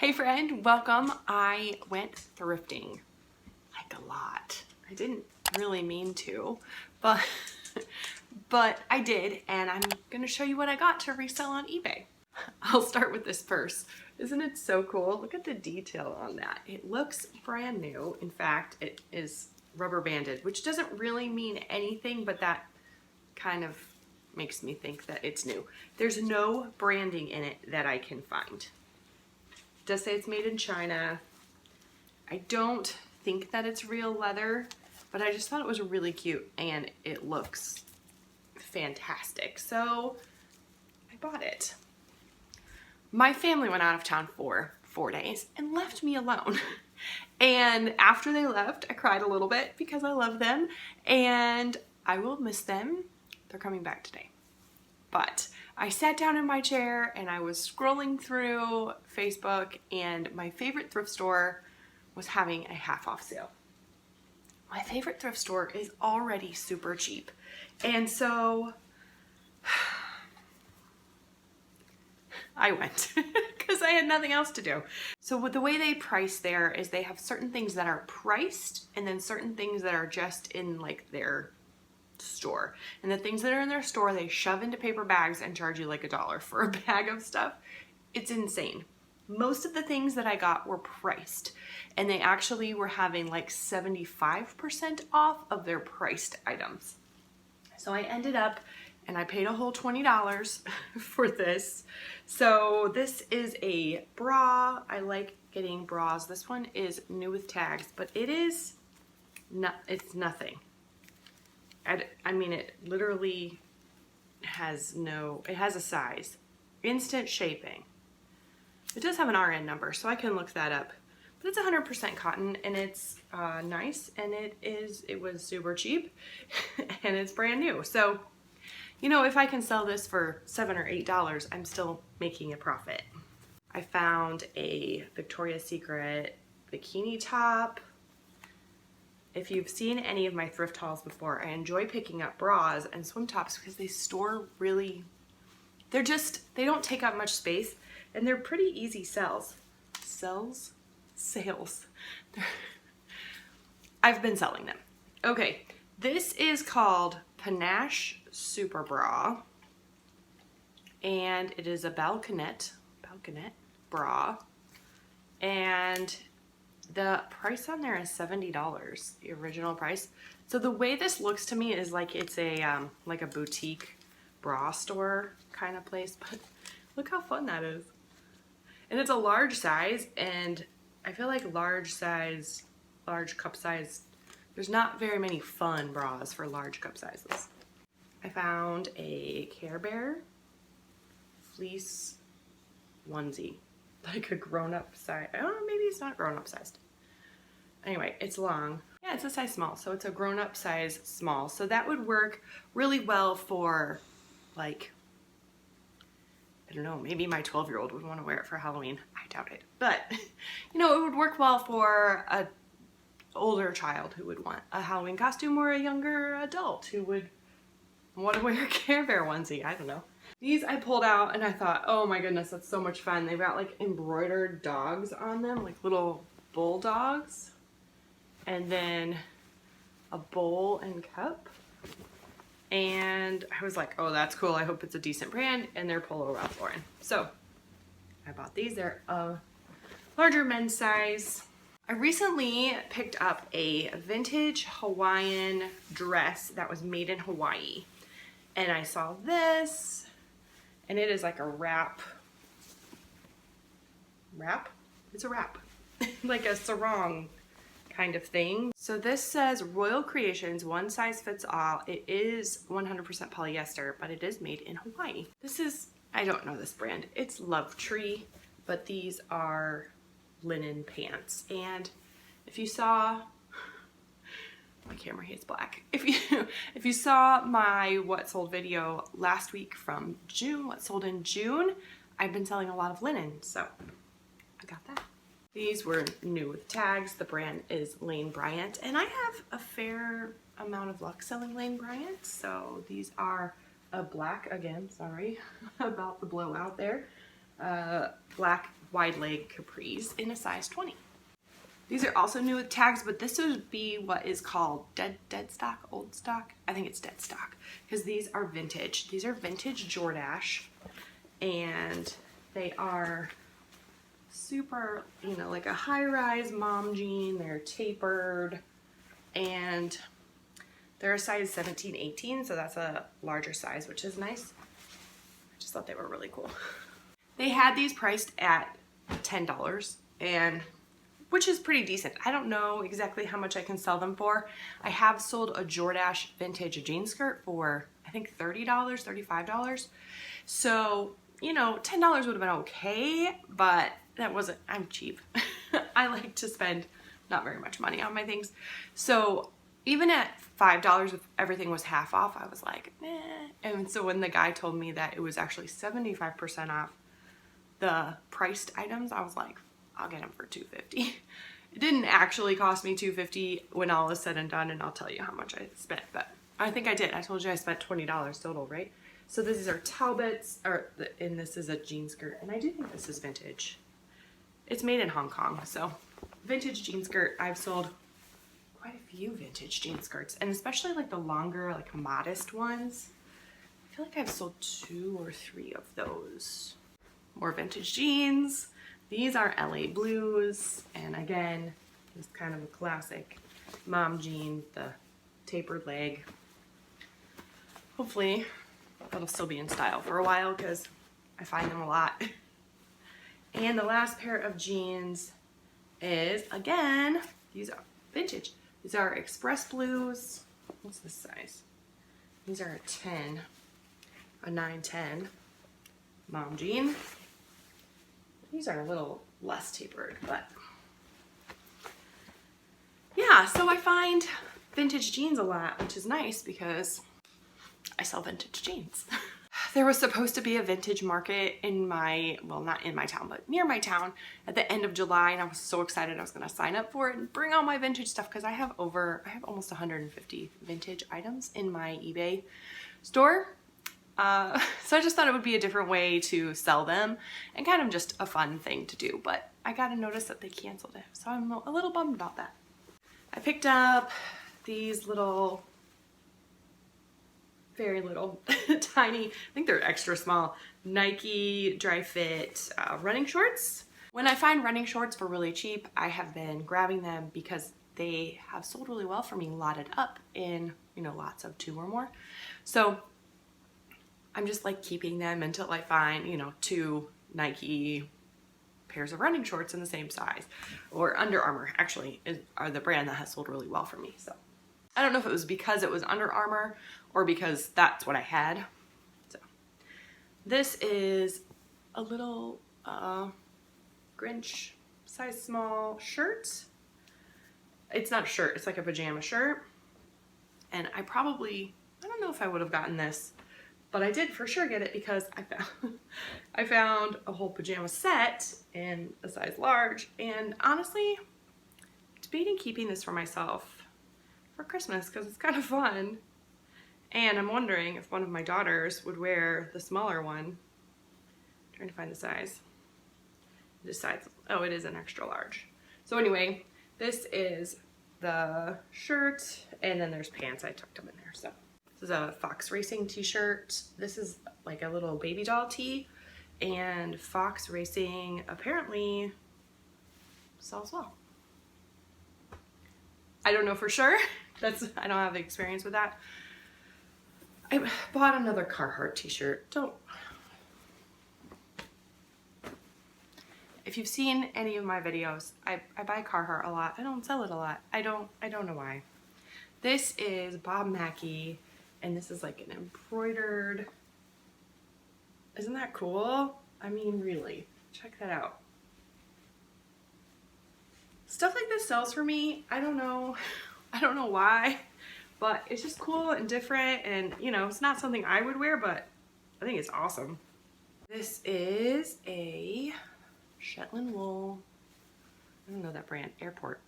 Hey friend, welcome. I went thrifting like a lot. I didn't really mean to, but I did, and I'm gonna show you what I got to resell on eBay. I'll start with this purse. Isn't it so cool? Look at the detail on that. It looks brand new. In fact, it is rubber banded, which doesn't really mean anything, but that kind of makes me think that it's new. There's no branding in it that I can find. It does say it's made in China. I don't think that it's real leather, but I just thought it was really cute and it looks fantastic. So I bought it. My family went out of town for 4 days and left me alone. And after they left, I cried a little bit because I love them and I will miss them. They're coming back today. But I sat down in my chair and I was scrolling through Facebook, and my favorite thrift store was having a half off sale. My favorite thrift store is already super cheap. And so I went because I had nothing else to do. So with the way they price there is they have certain things that are priced and then certain things that are just in like their store. And the things that are in their store, they shove into paper bags and charge you like $1 for a bag of stuff. It's insane. Most of the things that I got were priced, and they actually were having like 75% off of their priced items. So I ended up and I paid a whole $20 for this. So this is a bra. I like getting bras. This one is new with tags, but it's nothing. I mean, it literally has it has a size. Instant shaping. It does have an RN number, so I can look that up. But it's 100% cotton, and it's nice, and it was super cheap, and it's brand new. So, you know, if I can sell this for $7 or $8, I'm still making a profit. I found a Victoria's Secret bikini top. If you've seen any of my thrift hauls before, I enjoy picking up bras and swim tops because they store really, they don't take up much space, and they're pretty easy sales. Sales. I've been selling them. Okay, this is called Panache Super Bra, and it is a balconette bra, and the price on there is $70, the original price. So the way this looks to me is like it's a like a boutique bra store kind of place, but look how fun that is. And it's a large size, and I feel like large cup size, there's not very many fun bras for large cup sizes. I found a Care Bear fleece onesie, like a grown-up size. I don't know, maybe it's not grown-up sized. Anyway, it's long. Yeah, it's a size small, so it's a grown-up size small. So that would work really well for, like, I don't know, maybe my 12-year-old would want to wear it for Halloween. I doubt it. But, you know, it would work well for an older child who would want a Halloween costume, or a younger adult who would want to wear a Care Bear onesie. I don't know. These I pulled out and I thought, oh my goodness, that's so much fun. They've got like embroidered dogs on them, like little bulldogs. And then a bowl and cup. And I was like, oh, that's cool. I hope it's a decent brand. And they're Polo Ralph Lauren. So I bought these. They're a larger men's size. I recently picked up a vintage Hawaiian dress that was made in Hawaii. And I saw this, and it is like a wrap. It's a wrap. Like a sarong kind of thing. So this says Royal Creations, one size fits all. It is 100% polyester, but it is made in Hawaii. This is, I don't know this brand. It's Love Tree, but these are linen pants. And if you saw, my camera hates black. If you saw my what sold video last week from June, what sold in June, I've been selling a lot of linen, so I got that. These were new with tags. The brand is Lane Bryant, and I have a fair amount of luck selling Lane Bryant. So these are a black, again, sorry about the blowout there, black wide leg capris in a size 20. These are also new with tags, but this would be what is called dead stock, old stock. I think it's dead stock because these are vintage. These are vintage Jordache, and they are super, you know, like a high-rise mom jean. They're tapered, and they're a size 17, 18, so that's a larger size, which is nice. I just thought they were really cool. They had these priced at $10, and which is pretty decent. I don't know exactly how much I can sell them for. I have sold a Jordache vintage jean skirt for, I think, $30, $35. So, you know, $10 would have been okay, but that wasn't, I'm cheap. I like to spend not very much money on my things. So even at $5, if everything was half off, I was like, eh. And so when the guy told me that it was actually 75% off the priced items, I was like, I'll get them for $250. It didn't actually cost me $250 when all is said and done, and I'll tell you how much I spent, but I think I did. I told you I spent $20 total, right? So these are Talbots, and this is a jean skirt, and I do think this is vintage. It's made in Hong Kong, so vintage jean skirt. I've sold quite a few vintage jean skirts, and especially like the longer, like modest ones. I feel like I've sold 2 or 3 of those. More vintage jeans. These are LA Blues, and again, it's kind of a classic mom jean, the tapered leg. Hopefully, that'll still be in style for a while because I find them a lot. And the last pair of jeans is, again, these are vintage. These are Express Blues. What's this size? These are a 10, a 9-10 mom jean. These are a little less tapered, but yeah, so I find vintage jeans a lot, which is nice because I sell vintage jeans. There was supposed to be a vintage market in my, well, not in my town, but near my town at the end of July, and I was so excited I was going to sign up for it and bring all my vintage stuff because I have almost 150 vintage items in my eBay store. So I just thought it would be a different way to sell them and kind of just a fun thing to do, but I got a notice that they canceled it, so I'm a little bummed about that. I picked up these little, very little, tiny, I think they're extra small, Nike dry fit running shorts. When I find running shorts for really cheap, I have been grabbing them because they have sold really well for me, lotted up in, you know, lots of 2 or more. So I'm just like keeping them until I find, you know, 2 Nike pairs of running shorts in the same size. Or Under Armour actually are the brand that has sold really well for me. So I don't know if it was because it was Under Armour or because that's what I had. So this is a little Grinch size small shirt. It's not a shirt, it's like a pajama shirt. And I don't know if I would have gotten this, but I did for sure get it because I found a whole pajama set in a size large, and honestly, debating keeping this for myself for Christmas because it's kind of fun. And I'm wondering if one of my daughters would wear the smaller one. I'm trying to find the size. This size, oh, it is an extra large. So anyway, this is the shirt, and then there's pants. I tucked them in there, so. This is a Fox Racing t-shirt. This is like a little baby doll tee, and Fox Racing apparently sells well. I don't know for sure. I don't have the experience with that. I bought another Carhartt t-shirt. If you've seen any of my videos, I buy Carhartt a lot. I don't sell it a lot. I don't know why. This is Bob Mackie. And this is like an embroidered, isn't that cool? I mean, really, check that out. Stuff like this sells for me. I don't know why, but it's just cool and different, and you know, it's not something I would wear, but I think it's awesome. This is a Shetland wool, I don't know that brand, Airport.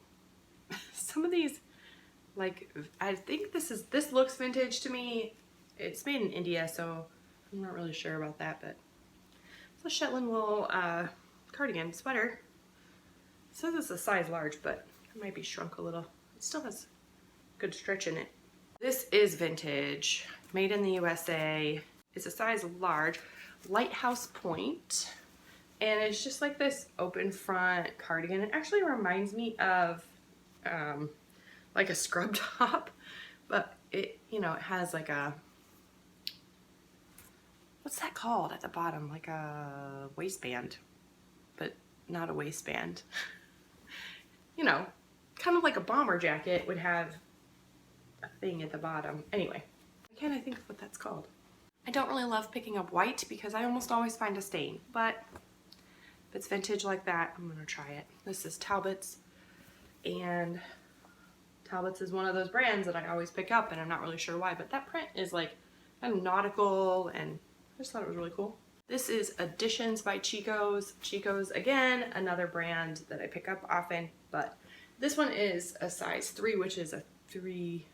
Some of these, like, I think this looks vintage to me. It's made in India, so I'm not really sure about that, but it's a Shetland wool cardigan sweater. It says it's a size large, but it might be shrunk a little. It still has good stretch in it. This is vintage, made in the USA. It's a size large, lighthouse point, and it's just like this open front cardigan. It actually reminds me of like a scrub top, but it, you know, it has like a, what's that called at the bottom? Like a waistband, but not a waistband. You know, kind of like a bomber jacket would have a thing at the bottom. Anyway, why can't I think of what that's called? I don't really love picking up white because I almost always find a stain, but if it's vintage like that, I'm gonna try it. This is Talbot's, and Talbot's is one of those brands that I always pick up, and I'm not really sure why, but that print is like kind of nautical, and I just thought it was really cool. This is Editions by Chico's. Chico's, again, another brand that I pick up often, but this one is a size 3, which is a 3.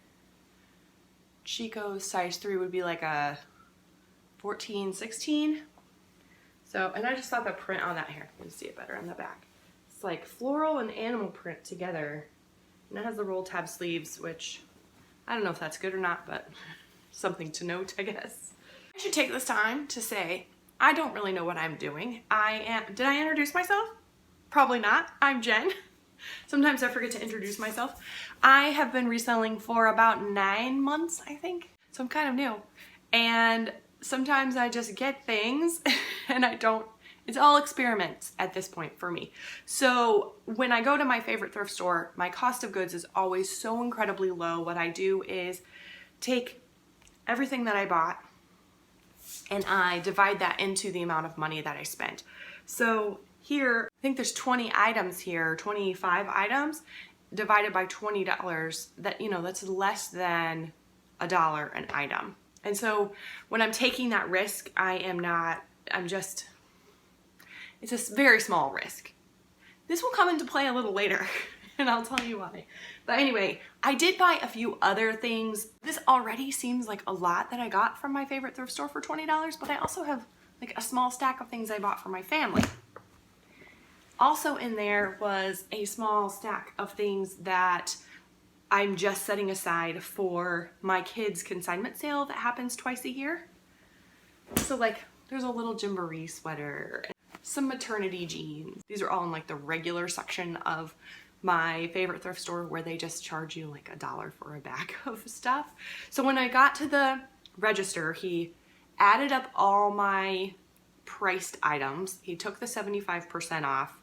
Chico's size 3 would be like a 14, 16. So, and I just thought the print on that, here, you can see it better on the back. It's like floral and animal print together. And it has the roll tab sleeves, which I don't know if that's good or not, but something to note, I guess. I should take this time to say, I don't really know what I'm doing. Did I introduce myself? Probably not. I'm Jen. Sometimes I forget to introduce myself. I have been reselling for about 9 months, I think. So I'm kind of new. And sometimes I just get things and I don't, it's all experiments at this point for me. So when I go to my favorite thrift store, my cost of goods is always so incredibly low. What I do is take everything that I bought and I divide that into the amount of money that I spent. So here, I think there's 20 items here, 25 items divided by $20. That, you know, that's less than $1 an item. And so when I'm taking that risk, it's a very small risk. This will come into play a little later and I'll tell you why. But anyway, I did buy a few other things. This already seems like a lot that I got from my favorite thrift store for $20, but I also have like a small stack of things I bought for my family. Also in there was a small stack of things that I'm just setting aside for my kids' consignment sale that happens twice a year. So like there's a little Gymboree sweater, some maternity jeans. These are all in like the regular section of my favorite thrift store where they just charge you like $1 for a bag of stuff. So when I got to the register, he added up all my priced items. He took the 75% off.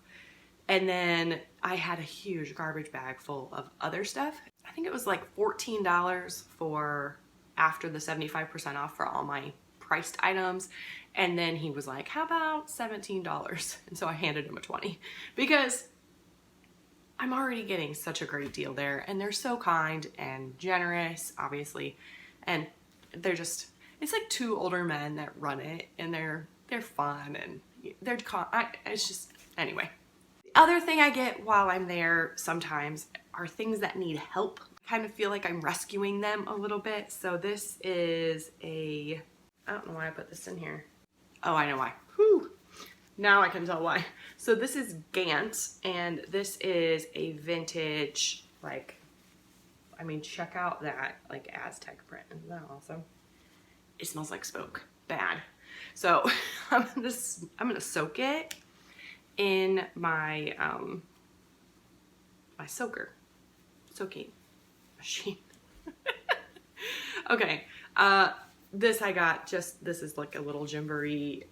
And then I had a huge garbage bag full of other stuff. I think it was like $14 for after the 75% off for all my priced items. And then he was like, how about $17? And so I handed him a 20 because I'm already getting such a great deal there. And they're so kind and generous, obviously. And they're just, it's like 2 older men that run it, and they're fun, and it's just, anyway. Other thing I get while I'm there sometimes are things that need help. I kind of feel like I'm rescuing them a little bit. So this is I don't know why I put this in here. Oh, I know why. Whew. Now I can tell why. So this is Gant, and this is a vintage, like, I mean, check out that like Aztec print. Isn't that awesome? It smells like smoke. Bad. So I'm gonna soak it in my my soaking machine. Okay, this I got this is like a little Gymboree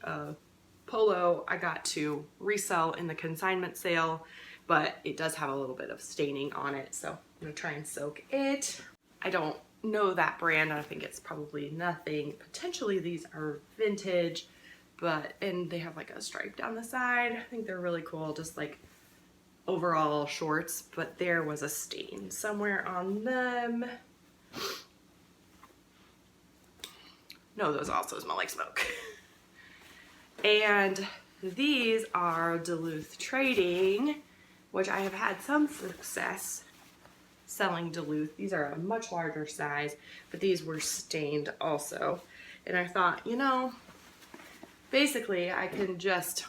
polo I got to resell in the consignment sale, but it does have a little bit of staining on it, so I'm gonna try and soak it. I don't know that brand. I think it's probably nothing. Potentially these are vintage, and they have like a stripe down the side. I think they're really cool, just like overall shorts, but there was a stain somewhere on them. No, those also smell like smoke. And these are Duluth Trading, which I have had some success selling Duluth. These are a much larger size, but these were stained also. And I thought, you know, basically I can just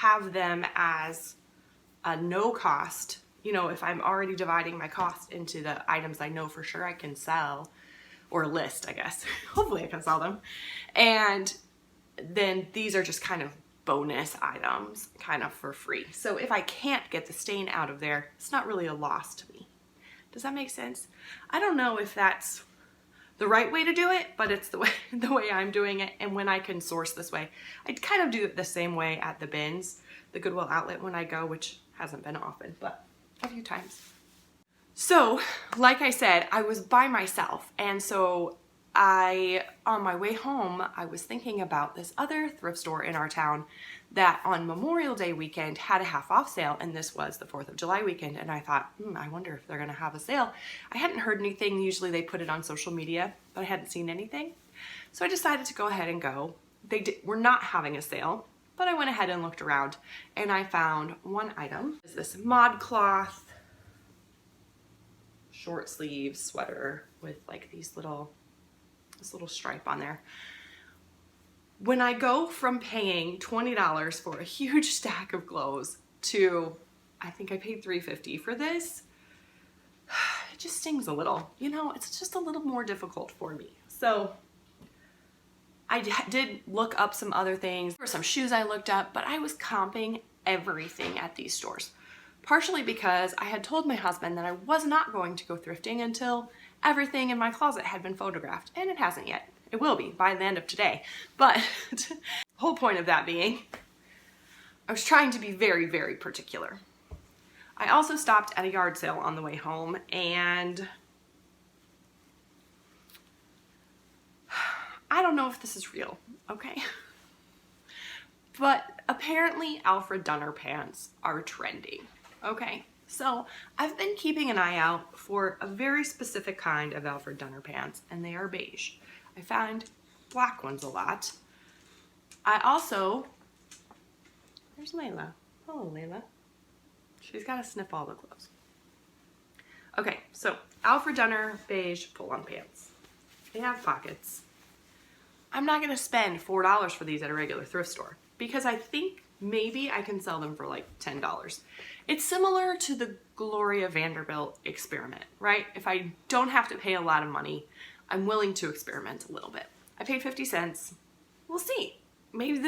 have them as a no cost, you know, if I'm already dividing my cost into the items I know for sure I can sell, or list, I guess. Hopefully I can sell them. And then these are just kind of bonus items, kind of for free. So if I can't get the stain out of there, it's not really a loss to me. Does that make sense? I don't know if that's the right way to do it, but it's the way I'm doing it. And when I can source this way, I kind of do it the same way at the bins, the Goodwill outlet when I go, which hasn't been often, but a few times. So, like I said, I was by myself, and so on my way home, I was thinking about this other thrift store in our town that on Memorial Day weekend had a half off sale, and this was the 4th of July weekend, and I thought, I wonder if they're gonna have a sale. I hadn't heard anything. Usually they put it on social media, but I hadn't seen anything. So I decided to go ahead and go. We're not having a sale, but I went ahead and looked around, and I found one item. It's this ModCloth short sleeve sweater with like this little stripe on there. When I go from paying $20 for a huge stack of clothes to, I think I paid $3.50 for this, it just stings a little. You know, it's just a little more difficult for me. So I did look up some other things. There were some shoes I looked up, but I was comping everything at these stores. Partially because I had told my husband that I was not going to go thrifting until everything in my closet had been photographed, and it hasn't yet. It will be by the end of today. But the whole point of that being, I was trying to be very, very particular. I also stopped at a yard sale on the way home, and I don't know if this is real, okay? But apparently Alfred Dunner pants are trending. Okay, so I've been keeping an eye out for a very specific kind of Alfred Dunner pants, and they are beige. I find black ones a lot. I also, there's Layla. Hello, Layla. She's got to sniff all the clothes. Okay, so Alfred Dunner beige pull-on pants. They have pockets. I'm not going to spend $4 for these at a regular thrift store because I think maybe I can sell them for like $10. It's similar to the Gloria Vanderbilt experiment, right? If I don't have to pay a lot of money, I'm willing to experiment a little bit. I paid 50 cents. We'll see. Maybe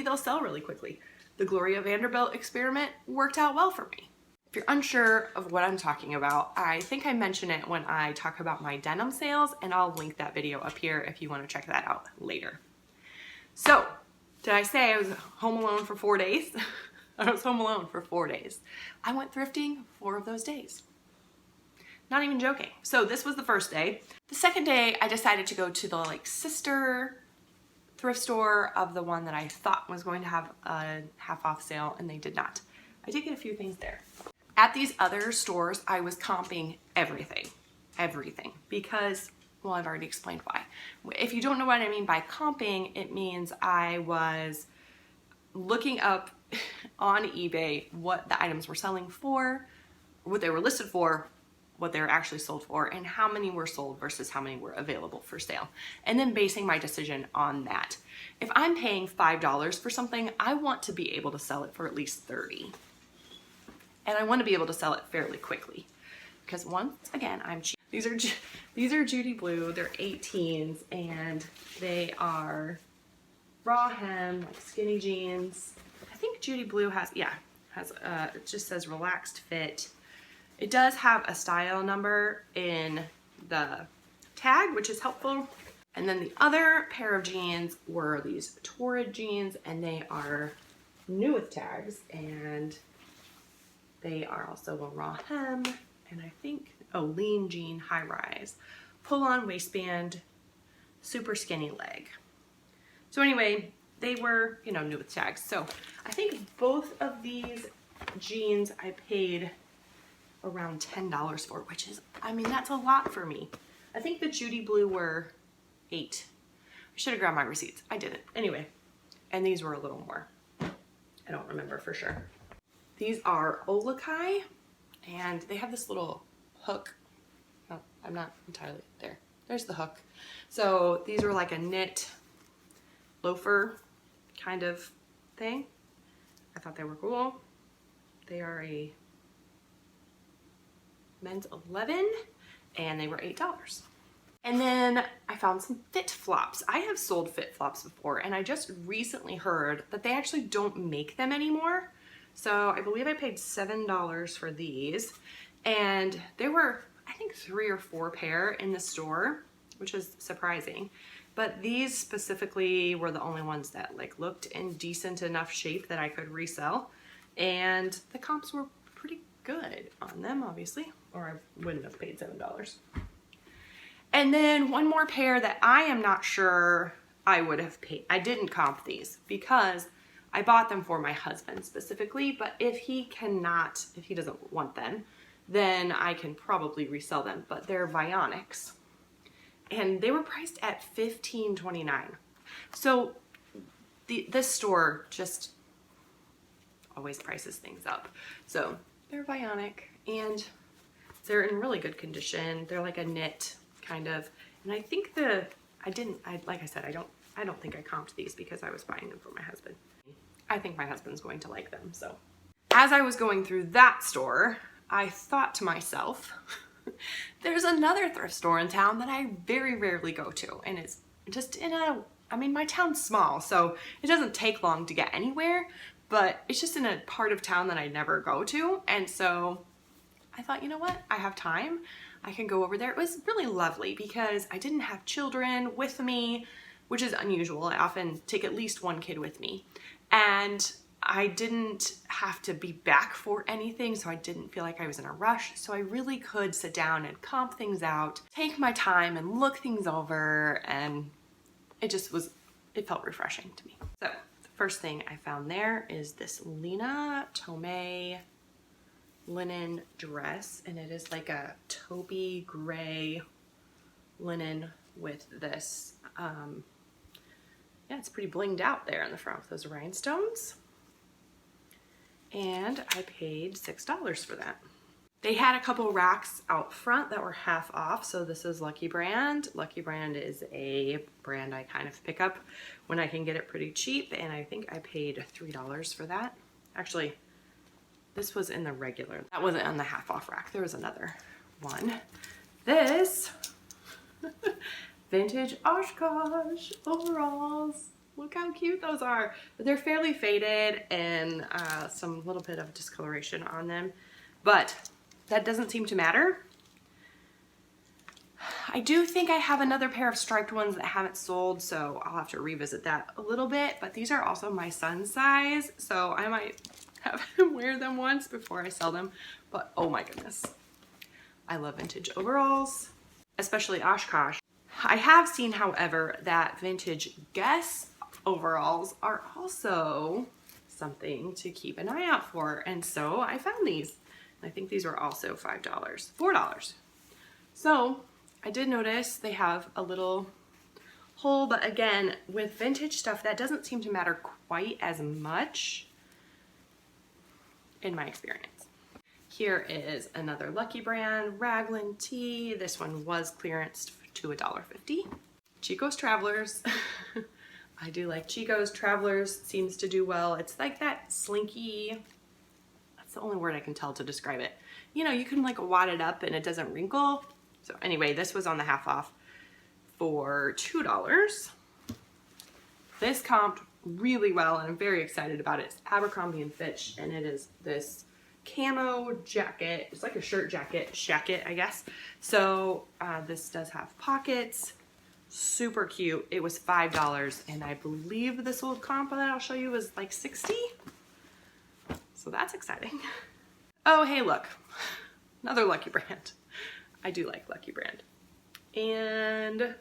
they'll sell really quickly. The Gloria Vanderbilt experiment worked out well for me. If you're unsure of what I'm talking about, I think I mention it when I talk about my denim sales, and I'll link that video up here if you want to check that out later. So, did I say I was home alone for 4 days? I was home alone for 4 days. I went thrifting 4 of those days. Not even joking. So this was the first day. The second day, I decided to go to the like sister thrift store of the one that I thought was going to have a half off sale, and they did not. I did get a few things there. At these other stores, I was comping everything, because, well, I've already explained why. If you don't know what I mean by comping, it means I was looking up on eBay what the items were selling for, what they were listed for, what they were actually sold for, and how many were sold versus how many were available for sale. And then basing my decision on that. If I'm paying $5 for something, I want to be able to sell it for at least $30. And I want to be able to sell it fairly quickly. Because once again, I'm cheap. These are Judy Blue, they're 18s, and they are raw hem, like skinny jeans. I think Judy Blue has it just says relaxed fit. It does have a style number in the tag, which is helpful. And then the other pair of jeans were these Torrid jeans, and they are new with tags, and they are also a raw hem, and I think, lean jean high rise, pull on waistband, super skinny leg. So anyway, they were, new with tags. So I think both of these jeans I paid around $10 for, which is, that's a lot for me. I think the Judy Blue were $8. I should have grabbed my receipts. I didn't. Anyway, and these were a little more. I don't remember for sure. These are Olakai, and they have this little hook. Oh, I'm not entirely there. There's the hook. So these were like a knit loafer kind of thing. I thought they were cool. They are a men's 11 and they were $8. And then I found some fit flops. I have sold fit flops before, and I just recently heard that they actually don't make them anymore. So I believe I paid $7 for these, and there were, I think, 3 or 4 pair in the store, which is surprising. But these specifically were the only ones that like looked in decent enough shape that I could resell, and the comps were pretty good on them, obviously, or I wouldn't have paid $7. And then one more pair that I am not sure I would have paid. I didn't comp these because I bought them for my husband specifically, but if he doesn't want them, then I can probably resell them. But they're Vionics, and they were priced at $15.29. So this store just always prices things up. So they're Vionic, and they're in really good condition. They're like a knit kind of, and I think like I said, I don't think I comped these because I was buying them for my husband. I think my husband's going to like them. So as I was going through that store, I thought to myself, there's another thrift store in town that I very rarely go to, and it's just my town's small, so it doesn't take long to get anywhere, but it's just in a part of town that I never go to. And so I thought, you know what, I have time, I can go over there. It was really lovely because I didn't have children with me, which is unusual. I often take at least one kid with me, and I didn't have to be back for anything, so I didn't feel like I was in a rush. So I really could sit down and comp things out, take my time and look things over, and it felt refreshing to me. So the first thing I found there is this Lena Tomei linen dress, and it is like a taupey gray linen with this, yeah, it's pretty blinged out there in the front with those rhinestones. And I paid $6 for that. They had a couple racks out front that were half off, so this is Lucky Brand. Lucky Brand is a brand I kind of pick up when I can get it pretty cheap, and I think I paid $3 for that. Actually, this was in the regular. That wasn't on the half off rack. There was another one. This vintage Oshkosh overalls. Look how cute those are. But they're fairly faded and some little bit of discoloration on them, but that doesn't seem to matter. I do think I have another pair of striped ones that haven't sold, so I'll have to revisit that a little bit, but these are also my son's size, so I might have him wear them once before I sell them. But oh my goodness, I love vintage overalls, especially Oshkosh. I have seen, however, that vintage Guess overalls are also something to keep an eye out for, and so I found these. I think these were also $4. So I did notice they have a little hole, but again, with vintage stuff, that doesn't seem to matter quite as much in my experience. Here is another Lucky Brand raglan tee. This one was clearanced to $1.50. Chico's Travelers. I do like Chico's Travelers. Seems to do well. It's like that slinky, that's the only word I can tell to describe it. You know, you can like wad it up and it doesn't wrinkle. So anyway, this was on the half off for $2. This comped really well, and I'm very excited about it. It's Abercrombie & Fitch, and it is this camo jacket. It's like a shirt jacket, I guess. So this does have pockets. Super cute. It was $5, and I believe this old comp that I'll show you was like $60. So that's exciting. Oh, hey, look. Another Lucky Brand. I do like Lucky Brand. And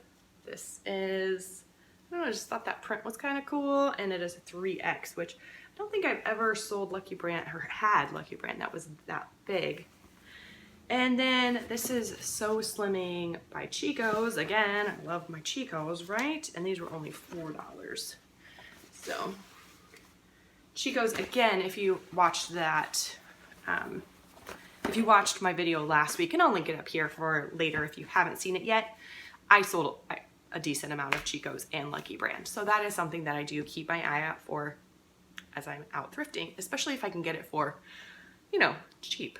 this is, I don't know, I just thought that print was kind of cool, and it is a 3X, which I don't think I've ever sold Lucky Brand or had Lucky Brand that was that big. And then this is So Slimming by Chico's. Again, I love my Chico's, right? And these were only $4. So Chico's, again, if you watched that, if you watched my video last week, and I'll link it up here for later if you haven't seen it yet, I sold a decent amount of Chico's and Lucky Brand. So that is something that I do keep my eye out for as I'm out thrifting, especially if I can get it for, you know, cheap.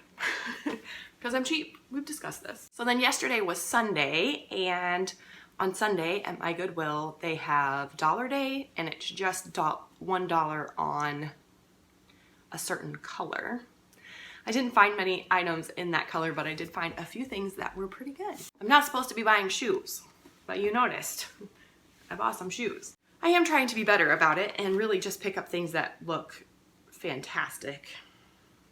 Because I'm cheap. We've discussed this. So then yesterday was Sunday, and on Sunday at my Goodwill, they have Dollar Day, and it's just $1 on a certain color. I didn't find many items in that color, but I did find a few things that were pretty good. I'm not supposed to be buying shoes, but you noticed. I bought some shoes. I am trying to be better about it and really just pick up things that look fantastic.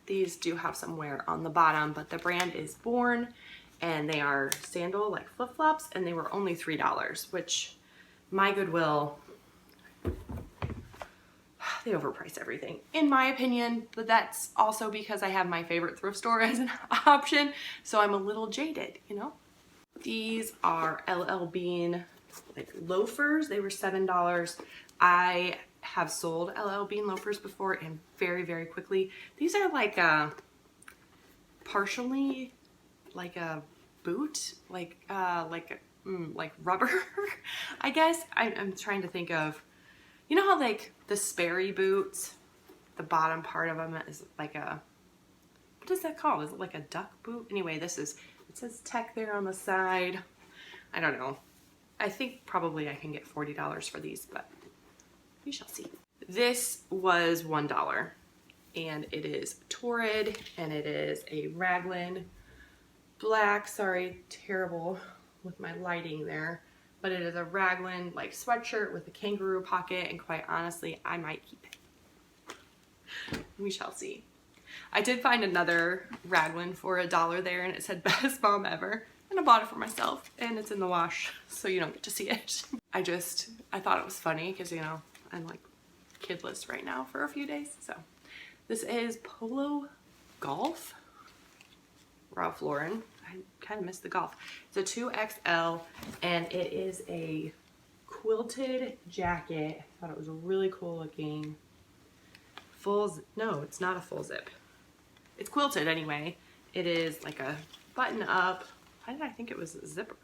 These do have some wear on the bottom, but the brand is Born, and they are sandal like flip-flops, and they were only $3, which my Goodwill, they overprice everything in my opinion, but that's also because I have my favorite thrift store as an option, so I'm a little jaded, you know. These are LL Bean like loafers. They were $7. I have sold LL Bean loafers before, and very, very quickly. These are like a partially like a boot, like rubber. I guess I'm trying to think of, you know how like the Sperry boots, the bottom part of them is like a, what is that called? Is it like a duck boot? Anyway, this is, it says Tech there on the side. I don't know. I think probably I can get $40 for these, but we shall see. This was $1, and it is Torrid, and it is a raglan black. Sorry, terrible with my lighting there, but it is a raglan like sweatshirt with a kangaroo pocket, and quite honestly, I might keep it. We shall see. I did find another raglan for $1 there, and it said best mom ever. And I bought it for myself, and it's in the wash, so you don't get to see it. I thought it was funny because, you know, I'm like kidless right now for a few days. So this is Polo Golf, Ralph Lauren. I kind of missed the golf. It's a 2XL, and it is a quilted jacket. I thought it was really cool looking. No, it's not a full zip. It's quilted anyway. It is like a button up. Why did I think it was a zipper?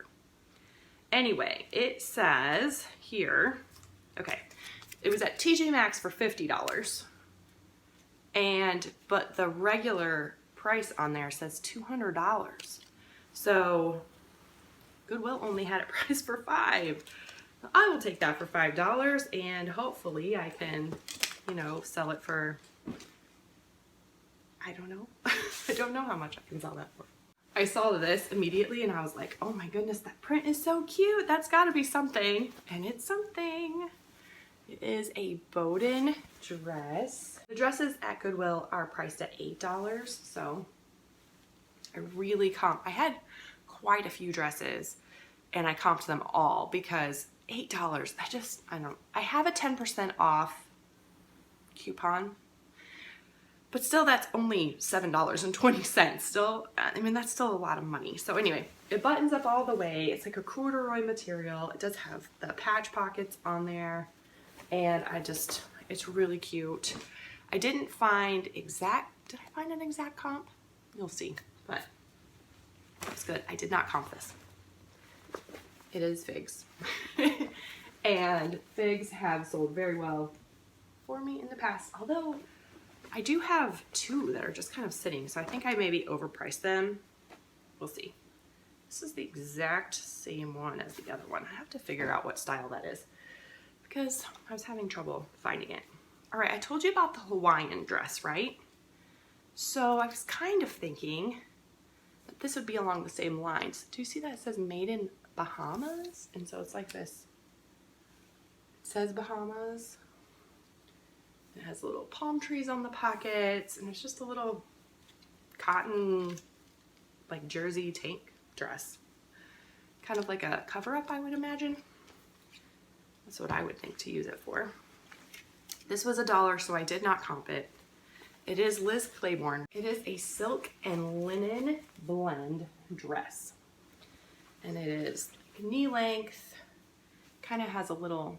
Anyway, it says here, okay, it was at TJ Maxx for $50, but the regular price on there says $200. So Goodwill only had it priced for $5. I will take that for $5, and hopefully I can, you know, sell it for, I don't know. I don't know how much I can sell that for. I saw this immediately and I was like, oh my goodness, that print is so cute. That's gotta be something. And it's something. It is a Bowden dress. The dresses at Goodwill are priced at $8. So I had quite a few dresses, and I comped them all because $8, I have a 10% off coupon. But still, that's only $7.20. Still, I mean, that's still a lot of money. So anyway, it buttons up all the way. It's like a corduroy material. It does have the patch pockets on there. And it's really cute. I didn't find did I find an exact comp? You'll see, but it's good. I did not comp this. It is figs. And figs have sold very well for me in the past, although I do have two that are just kind of sitting, so I think I maybe overpriced them. We'll see. This is the exact same one as the other one. I have to figure out what style that is because I was having trouble finding it. All right, I told you about the Hawaiian dress, right? So I was kind of thinking that this would be along the same lines. Do you see that it says made in Bahamas? And so it's like this. It says Bahamas. It has little palm trees on the pockets, and it's just a little cotton, like jersey tank dress. Kind of like a cover-up, I would imagine. That's what I would think to use it for. This was $1, so I did not comp it. It is Liz Claiborne. It is a silk and linen blend dress. And it is knee length, kind of has a little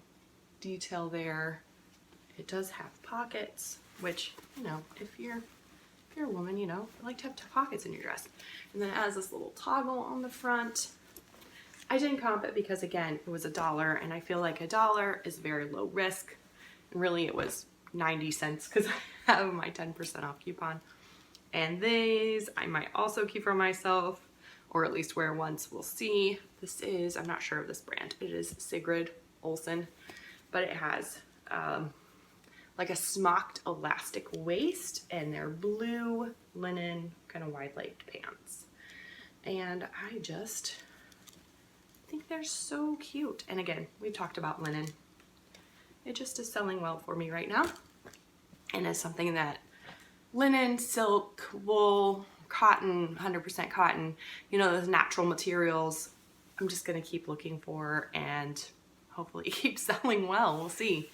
detail there. It does have pockets, which, you know, if you're a woman, you know, you like to have pockets in your dress. And then it has this little toggle on the front. I didn't comp it because, again, it was $1, and I feel like $1 is very low risk. And really, it was 90 cents because I have my 10% off coupon. And these I might also keep for myself, or at least wear once. We'll see. This is, I'm not sure of this brand. It is Sigrid Olsen, but it has like a smocked elastic waist, and they're blue linen kind of wide-legged pants. And I just think they're so cute. And again, we've talked about linen. It just is selling well for me right now. And it's something that linen, silk, wool, cotton, 100% cotton, you know, those natural materials, I'm just gonna keep looking for and hopefully keep selling well. We'll see.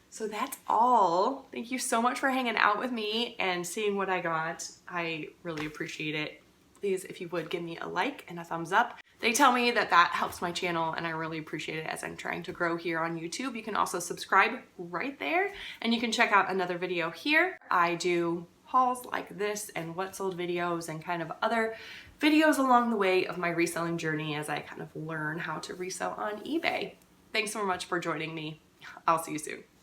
So that's all. Thank you so much for hanging out with me and seeing what I got. I really appreciate it. Please, if you would, give me a like and a thumbs up. They tell me that that helps my channel, and I really appreciate it as I'm trying to grow here on YouTube. You can also subscribe right there, and you can check out another video here. I do hauls like this and what sold videos and kind of other videos along the way of my reselling journey as I kind of learn how to resell on eBay. Thanks so much for joining me. I'll see you soon.